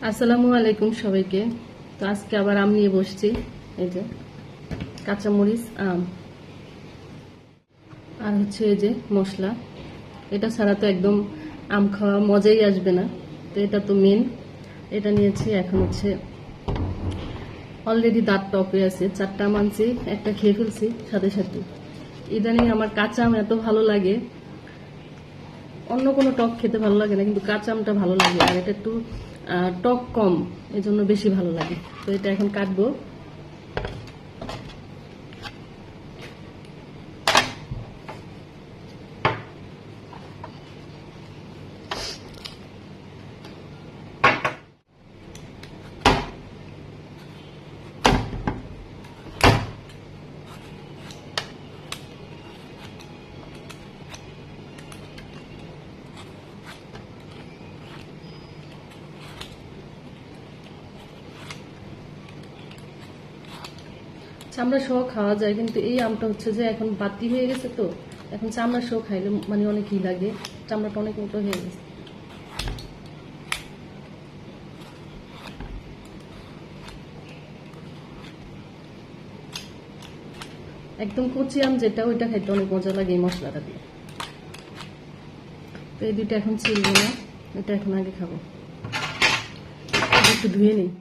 আসসালামু আলাইকুম সবাইকে। তো আজকে আবার আম নিয়ে বসছি। এই যে কাঁচামরিচ, আম আর হচ্ছে এই যে মশলা। এটা ছাড়া তো একদম আম খাওয়া মজাই আসবে না। তো এটা তো মেন। এটা নিয়েছি। এখন হচ্ছে অলরেডি দাঁত টক হয়ে আছে। 4টা আম আনছি, একটা খেয়ে ফেলছি সাথে সাথে। ইদানিং আমার কাঁচা আম এত ভালো লাগে, অন্য কোনো টক খেতে ভালো লাগে না, কিন্তু কাঁচা আমটা ভালো লাগে। আর এটা একটু টক কম, এই জন্য বেশি ভালো লাগে। তো এটা এখন কাটবো। চামড়া সহ খাওয়া যায়, কিন্তু এই আমটা হচ্ছে যে এখন বাতি হয়ে গেছে, তো এখন চামড়া সহ খাইলে মানে অনেক ই লাগে। চামড়াটা অনেক মোটা হয়ে গেছে। একদম কচি আম যেটা, ওইটা খাইতে অনেক মজা লাগে এই মশলাটা দিয়ে। তো এই দুইটা এখন ছিলবো না, এটা এখন আগে খাবো। একটু ধুয়ে নিই।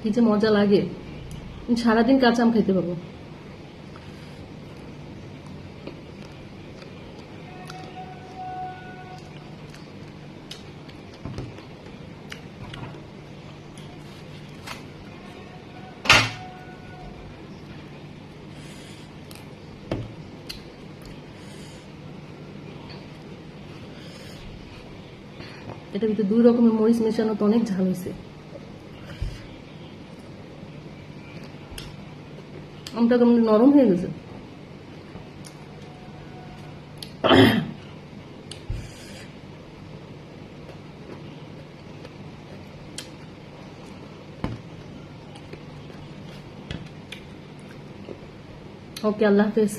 কি যে মজা লাগে, সারাদিন কাঁচা আম খাইতে পারবো। এটার ভিতরে 2 রকমের মরিচ মেশানো, তো অনেক ঝাল হয়েছে। আমটা কেমন নরম হয়ে গেছে। ওকে, আল্লাহ হাফেজ।